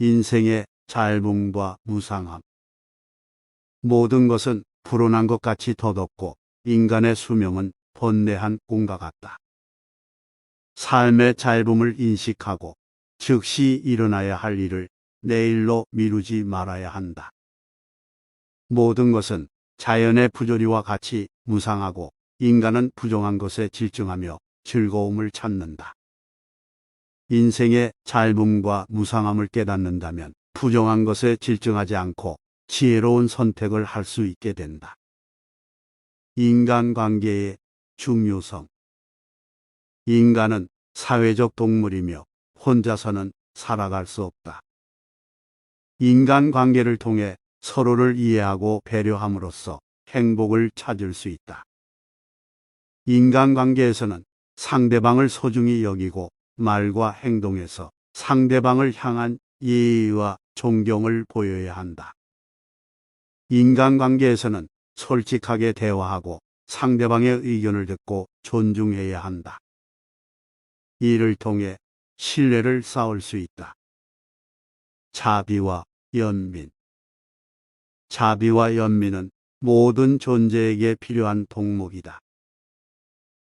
인생의 짧음과 무상함. 모든 것은 불어난 것 같이 덧없고 인간의 수명은 번뇌한 꿈과 같다. 삶의 짧음을 인식하고 즉시 일어나야 할 일을 내일로 미루지 말아야 한다. 모든 것은 자연의 부조리와 같이 무상하고 인간은 부정한 것에 질증하며 즐거움을 찾는다. 인생의 짧음과 무상함을 깨닫는다면 부정한 것에 질증하지 않고 지혜로운 선택을 할 수 있게 된다. 인간관계의 중요성. 인간은 사회적 동물이며 혼자서는 살아갈 수 없다. 인간관계를 통해 서로를 이해하고 배려함으로써 행복을 찾을 수 있다. 인간관계에서는 상대방을 소중히 여기고 말과 행동에서 상대방을 향한 예의와 존경을 보여야 한다. 인간관계에서는 솔직하게 대화하고 상대방의 의견을 듣고 존중해야 한다. 이를 통해 신뢰를 쌓을 수 있다. 자비와 연민. 자비와 연민은 모든 존재에게 필요한 덕목이다.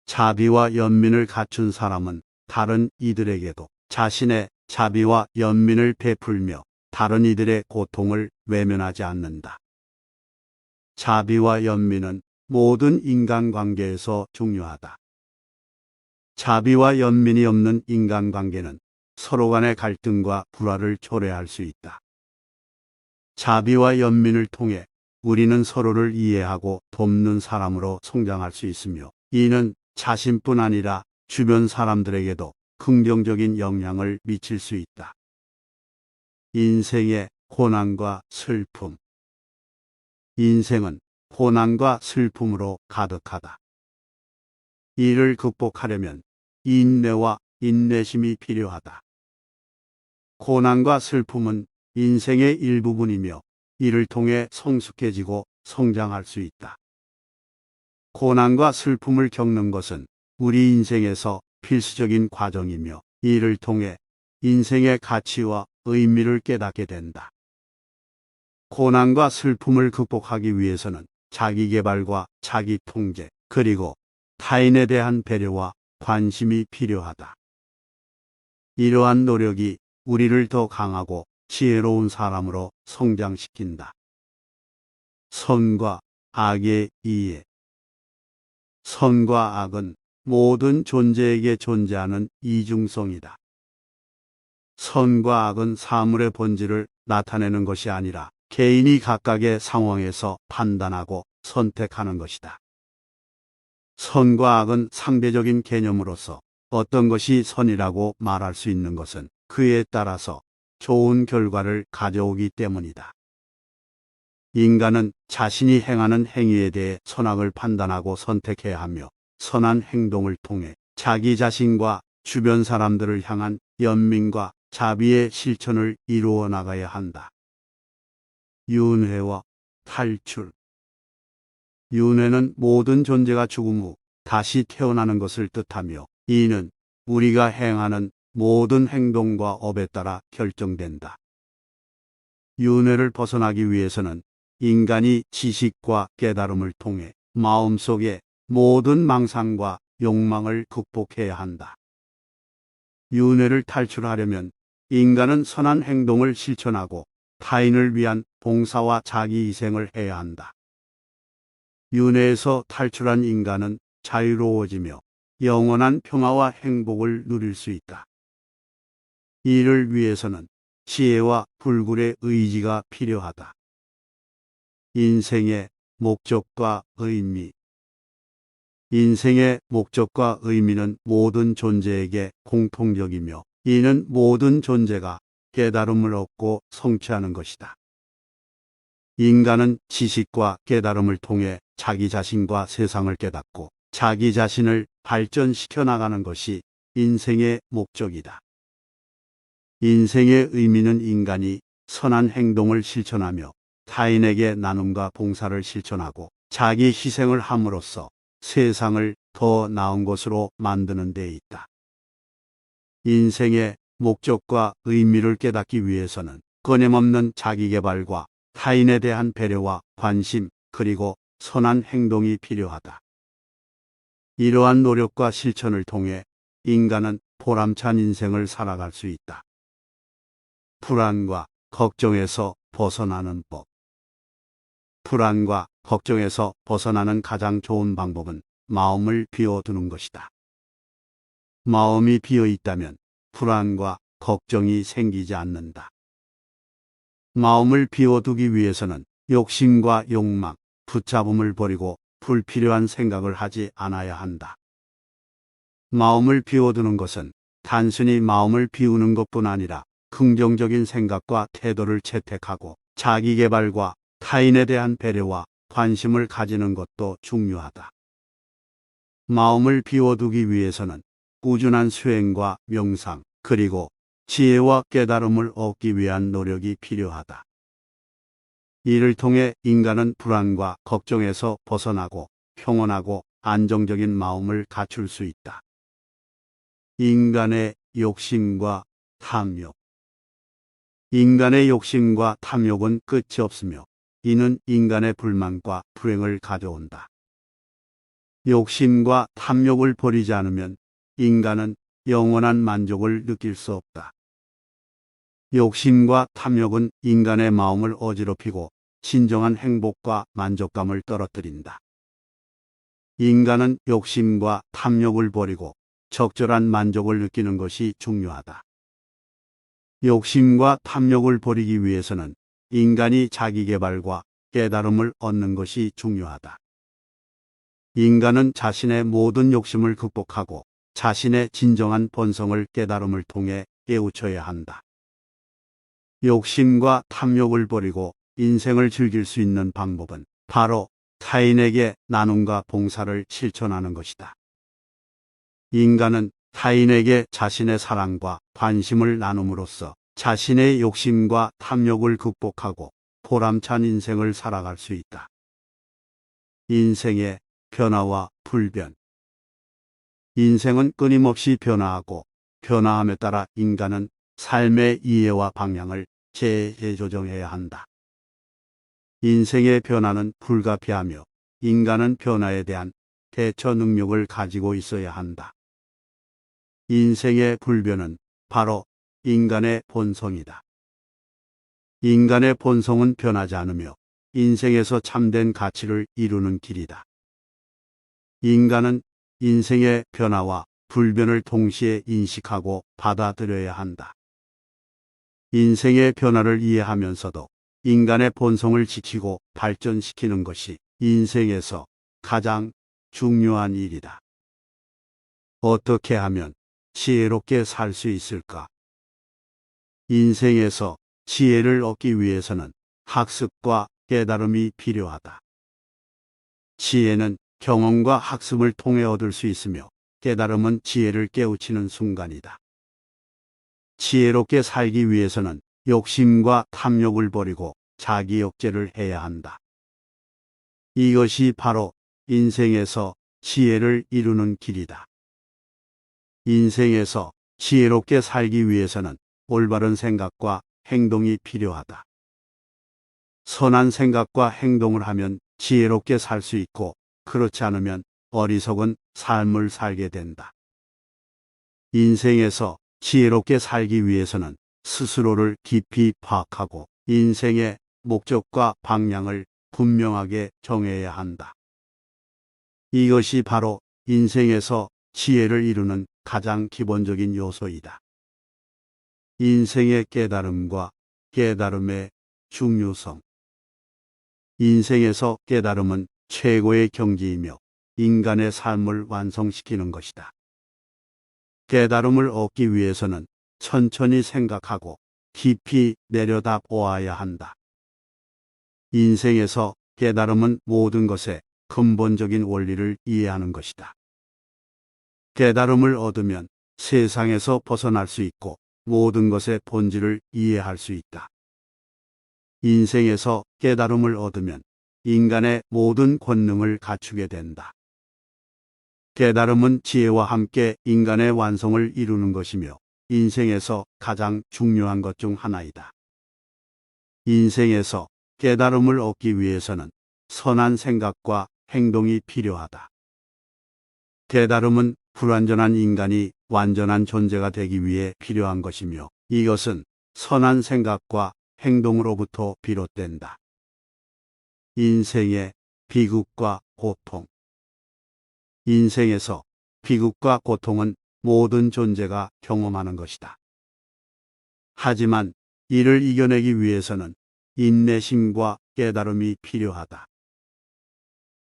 자비와 연민을 갖춘 사람은 다른 이들에게도 자신의 자비와 연민을 베풀며 다른 이들의 고통을 외면하지 않는다. 자비와 연민은 모든 인간관계에서 중요하다. 자비와 연민이 없는 인간관계는 서로 간의 갈등과 불화를 초래할 수 있다. 자비와 연민을 통해 우리는 서로를 이해하고 돕는 사람으로 성장할 수 있으며 이는 자신뿐 아니라 주변 사람들에게도 긍정적인 영향을 미칠 수 있다. 인생의 고난과 슬픔. 인생은 고난과 슬픔으로 가득하다. 이를 극복하려면 인내와 인내심이 필요하다. 고난과 슬픔은 인생의 일부분이며 이를 통해 성숙해지고 성장할 수 있다. 고난과 슬픔을 겪는 것은 우리 인생에서 필수적인 과정이며 이를 통해 인생의 가치와 의미를 깨닫게 된다. 고난과 슬픔을 극복하기 위해서는 자기 개발과 자기 통제, 그리고 타인에 대한 배려와 관심이 필요하다. 이러한 노력이 우리를 더 강하고 지혜로운 사람으로 성장시킨다. 선과 악의 이해. 선과 악은 모든 존재에게 존재하는 이중성이다. 선과 악은 사물의 본질을 나타내는 것이 아니라 개인이 각각의 상황에서 판단하고 선택하는 것이다. 선과 악은 상대적인 개념으로서 어떤 것이 선이라고 말할 수 있는 것은 그에 따라서 좋은 결과를 가져오기 때문이다. 인간은 자신이 행하는 행위에 대해 선악을 판단하고 선택해야 하며 선한 행동을 통해 자기 자신과 주변 사람들을 향한 연민과 자비의 실천을 이루어 나가야 한다. 윤회와 탈출. 윤회는 모든 존재가 죽음 후 다시 태어나는 것을 뜻하며 이는 우리가 행하는 모든 행동과 업에 따라 결정된다. 윤회를 벗어나기 위해서는 인간이 지식과 깨달음을 통해 마음속의 모든 망상과 욕망을 극복해야 한다. 윤회를 탈출하려면 인간은 선한 행동을 실천하고 타인을 위한 봉사와 자기 희생을 해야 한다. 윤회에서 탈출한 인간은 자유로워지며 영원한 평화와 행복을 누릴 수 있다. 이를 위해서는 지혜와 불굴의 의지가 필요하다. 인생의 목적과 의미. 인생의 목적과 의미는 모든 존재에게 공통적이며 이는 모든 존재가 깨달음을 얻고 성취하는 것이다. 인간은 지식과 깨달음을 통해 자기 자신과 세상을 깨닫고 자기 자신을 발전시켜 나가는 것이 인생의 목적이다. 인생의 의미는 인간이 선한 행동을 실천하며 타인에게 나눔과 봉사를 실천하고 자기 희생을 함으로써 세상을 더 나은 곳으로 만드는 데 있다. 인생의 목적과 의미를 깨닫기 위해서는 끊임없는 자기개발과 타인에 대한 배려와 관심, 그리고 선한 행동이 필요하다. 이러한 노력과 실천을 통해 인간은 보람찬 인생을 살아갈 수 있다. 불안과 걱정에서 벗어나는 법. 불안과 걱정에서 벗어나는 가장 좋은 방법은 마음을 비워두는 것이다. 마음이 비어 있다면 불안과 걱정이 생기지 않는다. 마음을 비워두기 위해서는 욕심과 욕망, 붙잡음을 버리고 불필요한 생각을 하지 않아야 한다. 마음을 비워두는 것은 단순히 마음을 비우는 것뿐 아니라 긍정적인 생각과 태도를 채택하고 자기개발과 타인에 대한 배려와 관심을 가지는 것도 중요하다. 마음을 비워두기 위해서는 꾸준한 수행과 명상, 그리고 지혜와 깨달음을 얻기 위한 노력이 필요하다. 이를 통해 인간은 불안과 걱정에서 벗어나고 평온하고 안정적인 마음을 갖출 수 있다. 인간의 욕심과 탐욕. 인간의 욕심과 탐욕은 끝이 없으며 이는 인간의 불만과 불행을 가져온다. 욕심과 탐욕을 버리지 않으면 인간은 영원한 만족을 느낄 수 없다. 욕심과 탐욕은 인간의 마음을 어지럽히고 진정한 행복과 만족감을 떨어뜨린다. 인간은 욕심과 탐욕을 버리고 적절한 만족을 느끼는 것이 중요하다. 욕심과 탐욕을 버리기 위해서는 인간이 자기개발과 깨달음을 얻는 것이 중요하다. 인간은 자신의 모든 욕심을 극복하고 자신의 진정한 본성을 깨달음을 통해 깨우쳐야 한다. 욕심과 탐욕을 버리고 인생을 즐길 수 있는 방법은 바로 타인에게 나눔과 봉사를 실천하는 것이다. 인간은 타인에게 자신의 사랑과 관심을 나눔으로써 자신의 욕심과 탐욕을 극복하고 보람찬 인생을 살아갈 수 있다. 인생의 변화와 불변. 인생은 끊임없이 변화하고 변화함에 따라 인간은 삶의 이해와 방향을 재조정해야 한다. 인생의 변화는 불가피하며 인간은 변화에 대한 대처 능력을 가지고 있어야 한다. 인생의 불변은 바로 인간의 본성이다. 인간의 본성은 변하지 않으며 인생에서 참된 가치를 이루는 길이다. 인간은 인생의 변화와 불변을 동시에 인식하고 받아들여야 한다. 인생의 변화를 이해하면서도 인간의 본성을 지키고 발전시키는 것이 인생에서 가장 중요한 일이다. 어떻게 하면 지혜롭게 살 수 있을까? 인생에서 지혜를 얻기 위해서는 학습과 깨달음이 필요하다. 지혜는 경험과 학습을 통해 얻을 수 있으며 깨달음은 지혜를 깨우치는 순간이다. 지혜롭게 살기 위해서는 욕심과 탐욕을 버리고 자기 억제를 해야 한다. 이것이 바로 인생에서 지혜를 이루는 길이다. 인생에서 지혜롭게 살기 위해서는 올바른 생각과 행동이 필요하다. 선한 생각과 행동을 하면 지혜롭게 살 수 있고 그렇지 않으면 어리석은 삶을 살게 된다. 인생에서 지혜롭게 살기 위해서는 스스로를 깊이 파악하고 인생의 목적과 방향을 분명하게 정해야 한다. 이것이 바로 인생에서 지혜를 이루는 가장 기본적인 요소이다. 인생의 깨달음과 깨달음의 중요성. 인생에서 깨달음은 최고의 경지이며 인간의 삶을 완성시키는 것이다. 깨달음을 얻기 위해서는 천천히 생각하고 깊이 내려다보아야 한다. 인생에서 깨달음은 모든 것의 근본적인 원리를 이해하는 것이다. 깨달음을 얻으면 세상에서 벗어날 수 있고 모든 것의 본질을 이해할 수 있다. 인생에서 깨달음을 얻으면 인간의 모든 권능을 갖추게 된다. 깨달음은 지혜와 함께 인간의 완성을 이루는 것이며 인생에서 가장 중요한 것 중 하나이다. 인생에서 깨달음을 얻기 위해서는 선한 생각과 행동이 필요하다. 깨달음은 불완전한 인간이 완전한 존재가 되기 위해 필요한 것이며 이것은 선한 생각과 행동으로부터 비롯된다. 인생의 비극과 고통. 인생에서 비극과 고통은 모든 존재가 경험하는 것이다. 하지만 이를 이겨내기 위해서는 인내심과 깨달음이 필요하다.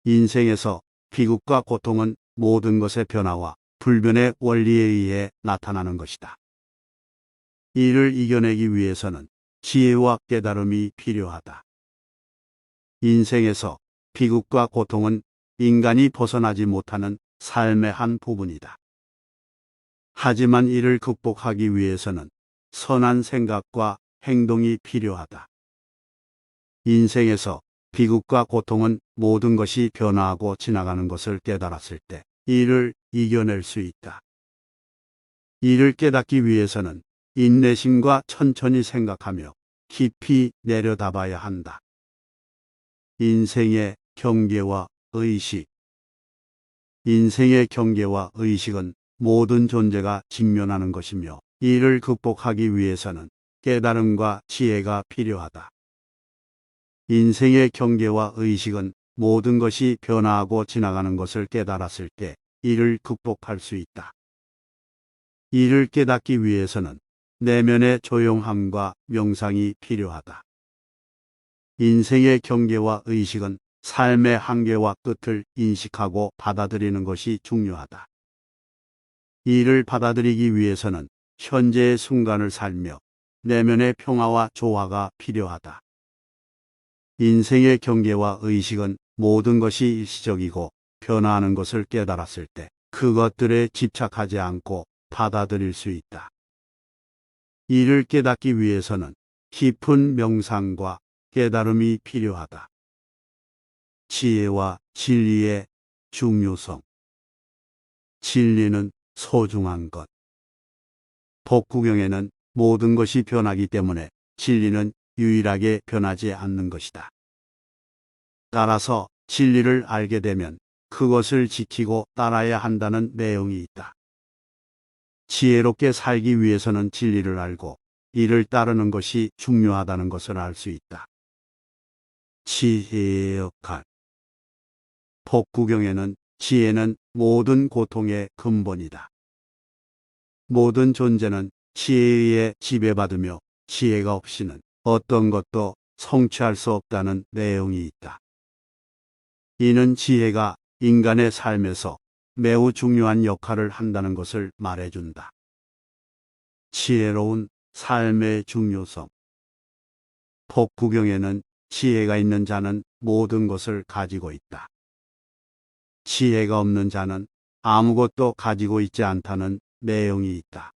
인생에서 비극과 고통은 모든 것의 변화와 불변의 원리에 의해 나타나는 것이다. 이를 이겨내기 위해서는 지혜와 깨달음이 필요하다. 인생에서 비극과 고통은 인간이 벗어나지 못하는 삶의 한 부분이다. 하지만 이를 극복하기 위해서는 선한 생각과 행동이 필요하다. 인생에서 비극과 고통은 모든 것이 변화하고 지나가는 것을 깨달았을 때 이를 이겨낼 수 있다. 이를 깨닫기 위해서는 인내심과 천천히 생각하며 깊이 내려다봐야 한다. 인생의 경계와 의식. 인생의 경계와 의식은 모든 존재가 직면하는 것이며 이를 극복하기 위해서는 깨달음과 지혜가 필요하다. 인생의 경계와 의식은 모든 것이 변화하고 지나가는 것을 깨달았을 때 이를 극복할 수 있다. 이를 깨닫기 위해서는 내면의 조용함과 명상이 필요하다. 인생의 경계와 의식은 삶의 한계와 끝을 인식하고 받아들이는 것이 중요하다. 이를 받아들이기 위해서는 현재의 순간을 살며 내면의 평화와 조화가 필요하다. 인생의 경계와 의식은 모든 것이 일시적이고 변화하는 것을 깨달았을 때 그것들에 집착하지 않고 받아들일 수 있다. 이를 깨닫기 위해서는 깊은 명상과 깨달음이 필요하다. 지혜와 진리의 중요성. 진리는 소중한 것. 법구경에는 모든 것이 변하기 때문에 진리는 유일하게 변하지 않는 것이다. 따라서 진리를 알게 되면 그것을 지키고 따라야 한다는 내용이 있다. 지혜롭게 살기 위해서는 진리를 알고 이를 따르는 것이 중요하다는 것을 알 수 있다. 지혜의 역할. 법구경에는 지혜는 모든 고통의 근본이다. 모든 존재는 지혜에 의해 지배받으며 지혜가 없이는 어떤 것도 성취할 수 없다는 내용이 있다. 이는 지혜가 인간의 삶에서 매우 중요한 역할을 한다는 것을 말해준다. 지혜로운 삶의 중요성. 법구경에는 지혜가 있는 자는 모든 것을 가지고 있다. 지혜가 없는 자는 아무것도 가지고 있지 않다는 내용이 있다.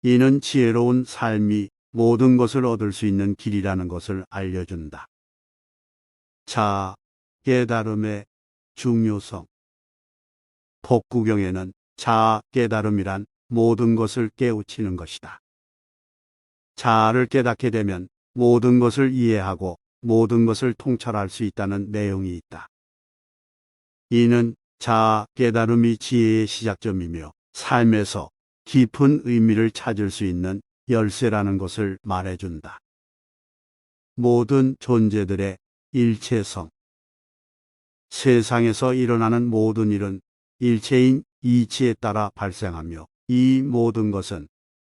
이는 지혜로운 삶이 모든 것을 얻을 수 있는 길이라는 것을 알려준다. 자아, 깨달음의 중요성. 법구경에는 자아, 깨달음이란 모든 것을 깨우치는 것이다. 자아를 깨닫게 되면 모든 것을 이해하고 모든 것을 통찰할 수 있다는 내용이 있다. 이는 자아, 깨달음이 지혜의 시작점이며 삶에서 깊은 의미를 찾을 수 있는 열쇠라는 것을 말해준다. 모든 존재들의 일체성. 세상에서 일어나는 모든 일은 일체인 이치에 따라 발생하며 이 모든 것은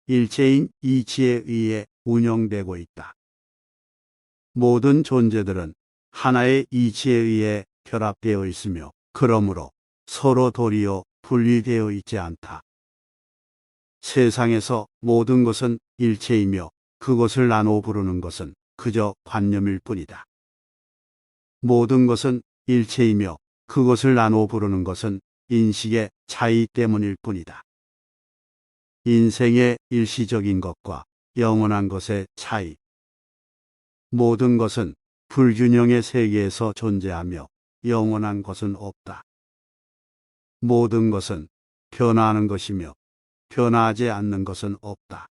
일체인 이치에 의해 운영되고 있다. 모든 존재들은 하나의 이치에 의해 결합되어 있으며 그러므로 서로 도리어 분리되어 있지 않다. 세상에서 모든 것은 일체이며 그것을 나누어 부르는 것은 그저 관념일 뿐이다. 모든 것은 일체이며 그것을 나누어 부르는 것은 인식의 차이 때문일 뿐이다. 인생의 일시적인 것과 영원한 것의 차이. 모든 것은 불균형의 세계에서 존재하며 영원한 것은 없다. 모든 것은 변화하는 것이며 변화하지 않는 것은 없다.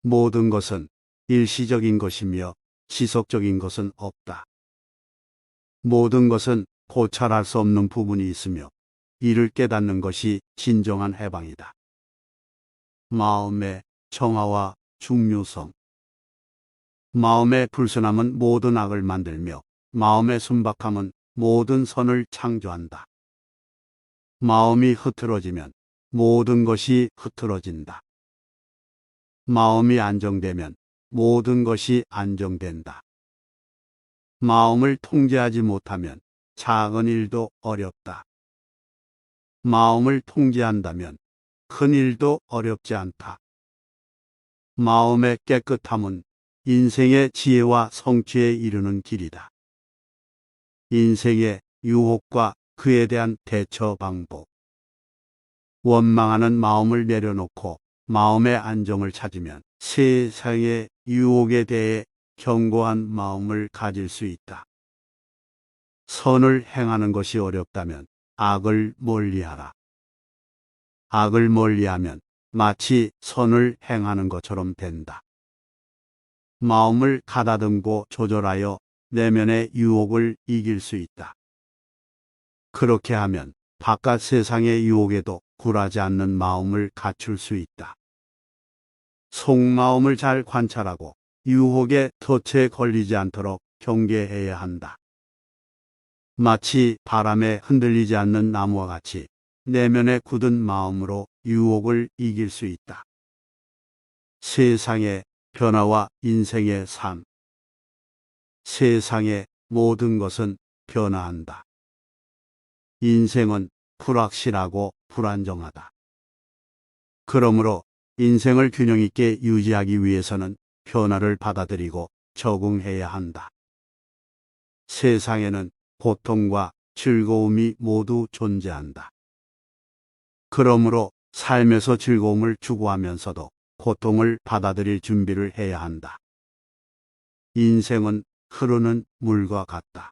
모든 것은 일시적인 것이며 지속적인 것은 없다. 모든 것은 고찰할 수 없는 부분이 있으며 이를 깨닫는 것이 진정한 해방이다. 마음의 정화와 중요성. 마음의 불순함은 모든 악을 만들며 마음의 순박함은 모든 선을 창조한다. 마음이 흐트러지면 모든 것이 흐트러진다. 마음이 안정되면 모든 것이 안정된다. 마음을 통제하지 못하면 작은 일도 어렵다. 마음을 통제한다면 큰 일도 어렵지 않다. 마음의 깨끗함은 인생의 지혜와 성취에 이르는 길이다. 인생의 유혹과 그에 대한 대처 방법. 원망하는 마음을 내려놓고 마음의 안정을 찾으면 세상의 유혹에 대해 견고한 마음을 가질 수 있다. 선을 행하는 것이 어렵다면 악을 멀리하라. 악을 멀리하면 마치 선을 행하는 것처럼 된다. 마음을 가다듬고 조절하여 내면의 유혹을 이길 수 있다. 그렇게 하면 바깥 세상의 유혹에도 굴하지 않는 마음을 갖출 수 있다. 속마음을 잘 관찰하고 유혹의 덫에 걸리지 않도록 경계해야 한다. 마치 바람에 흔들리지 않는 나무와 같이 내면의 굳은 마음으로 유혹을 이길 수 있다. 세상의 변화와 인생의 삶. 세상의 모든 것은 변화한다. 인생은 불확실하고 불안정하다. 그러므로 인생을 균형 있게 유지하기 위해서는 변화를 받아들이고 적응해야 한다. 세상에는 고통과 즐거움이 모두 존재한다. 그러므로 삶에서 즐거움을 추구하면서도 고통을 받아들일 준비를 해야 한다. 인생은 흐르는 물과 같다.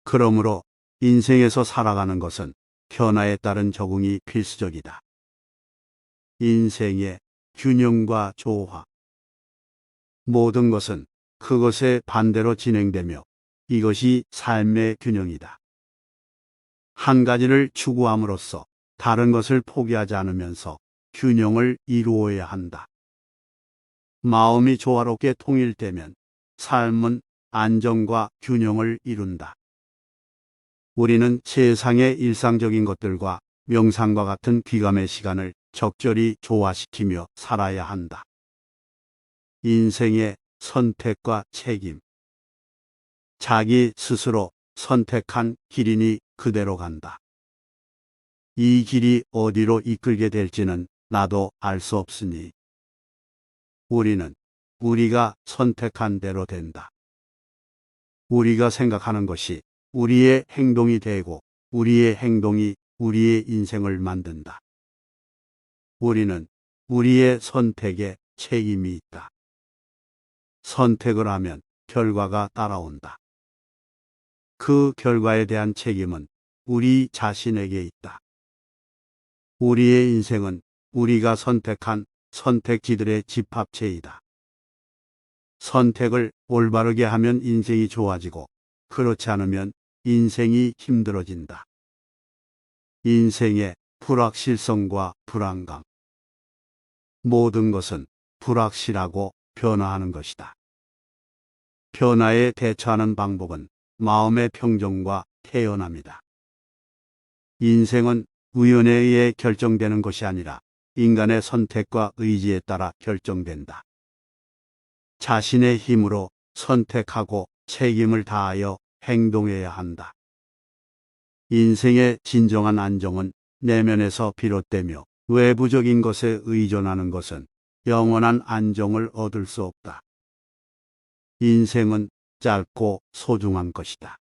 그러므로 인생에서 살아가는 것은 변화에 따른 적응이 필수적이다. 인생의 균형과 조화. 모든 것은 그것의 반대로 진행되며 이것이 삶의 균형이다. 한 가지를 추구함으로써 다른 것을 포기하지 않으면서 균형을 이루어야 한다. 마음이 조화롭게 통일되면 삶은 안정과 균형을 이룬다. 우리는 세상의 일상적인 것들과 명상과 같은 귀감의 시간을 적절히 조화시키며 살아야 한다. 인생의 선택과 책임. 자기 스스로 선택한 길이니 그대로 간다. 이 길이 어디로 이끌게 될지는 나도 알 수 없으니 우리는 우리가 선택한 대로 된다. 우리가 생각하는 것이 우리의 행동이 되고 우리의 행동이 우리의 인생을 만든다. 우리는 우리의 선택에 책임이 있다. 선택을 하면 결과가 따라온다. 그 결과에 대한 책임은 우리 자신에게 있다. 우리의 인생은 우리가 선택한 선택지들의 집합체이다. 선택을 올바르게 하면 인생이 좋아지고 그렇지 않으면 인생이 힘들어진다. 인생의 불확실성과 불안감. 모든 것은 불확실하고 변화하는 것이다. 변화에 대처하는 방법은 마음의 평정과 태연함이다. 인생은 우연에 의해 결정되는 것이 아니라 인간의 선택과 의지에 따라 결정된다. 자신의 힘으로 선택하고 책임을 다하여 행동해야 한다. 인생의 진정한 안정은 내면에서 비롯되며 외부적인 것에 의존하는 것은 영원한 안정을 얻을 수 없다. 인생은 짧고 소중한 것이다.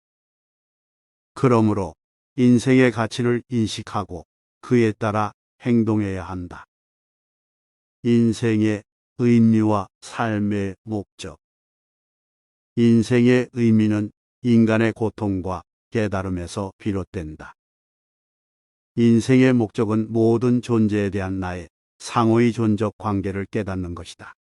그러므로 인생의 가치를 인식하고 그에 따라 행동해야 한다. 인생의 의미와 삶의 목적. 인생의 의미는 인간의 고통과 깨달음에서 비롯된다. 인생의 목적은 모든 존재에 대한 나의 상호의 존적 관계를 깨닫는 것이다.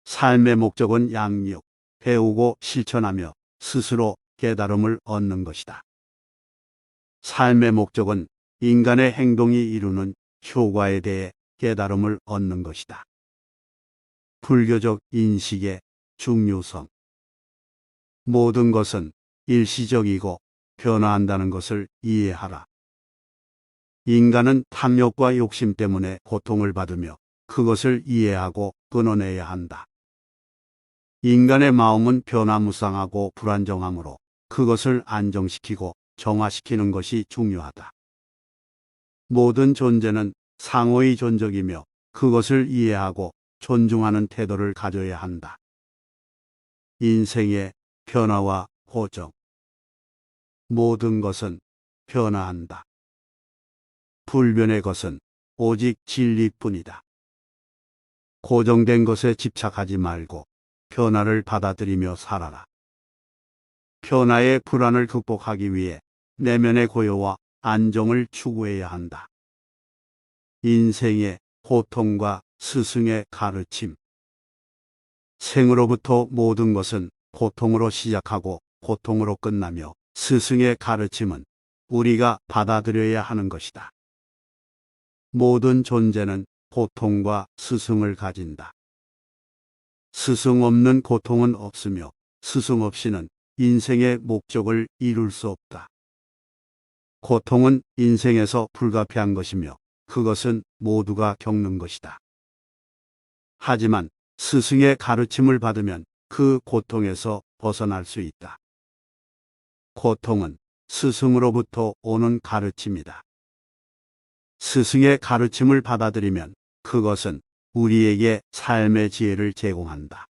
삶의 목적은 양육, 배우고 실천하며 스스로 깨달음을 얻는 것이다. 삶의 목적은 인간의 행동이 이루는 효과에 대해 깨달음을 얻는 것이다. 불교적 인식의 중요성. 모든 것은 일시적이고 변화한다는 것을 이해하라. 인간은 탐욕과 욕심 때문에 고통을 받으며 그것을 이해하고 끊어내야 한다. 인간의 마음은 변화무쌍하고 불안정하므로 그것을 안정시키고 정화시키는 것이 중요하다. 모든 존재는 상호의 존적이며 그것을 이해하고 존중하는 태도를 가져야 한다. 인생의 변화와 고정. 모든 것은 변화한다. 불변의 것은 오직 진리뿐이다. 고정된 것에 집착하지 말고 변화를 받아들이며 살아라. 변화의 불안을 극복하기 위해 내면의 고요와 안정을 추구해야 한다. 인생의 고통과 스승의 가르침. 생으로부터 모든 것은 고통으로 시작하고 고통으로 끝나며 스승의 가르침은 우리가 받아들여야 하는 것이다. 모든 존재는 고통과 스승을 가진다. 스승 없는 고통은 없으며 스승 없이는 인생의 목적을 이룰 수 없다. 고통은 인생에서 불가피한 것이며 그것은 모두가 겪는 것이다. 하지만 스승의 가르침을 받으면 그 고통에서 벗어날 수 있다. 고통은 스승으로부터 오는 가르침이다. 스승의 가르침을 받아들이면 그것은 우리에게 삶의 지혜를 제공한다.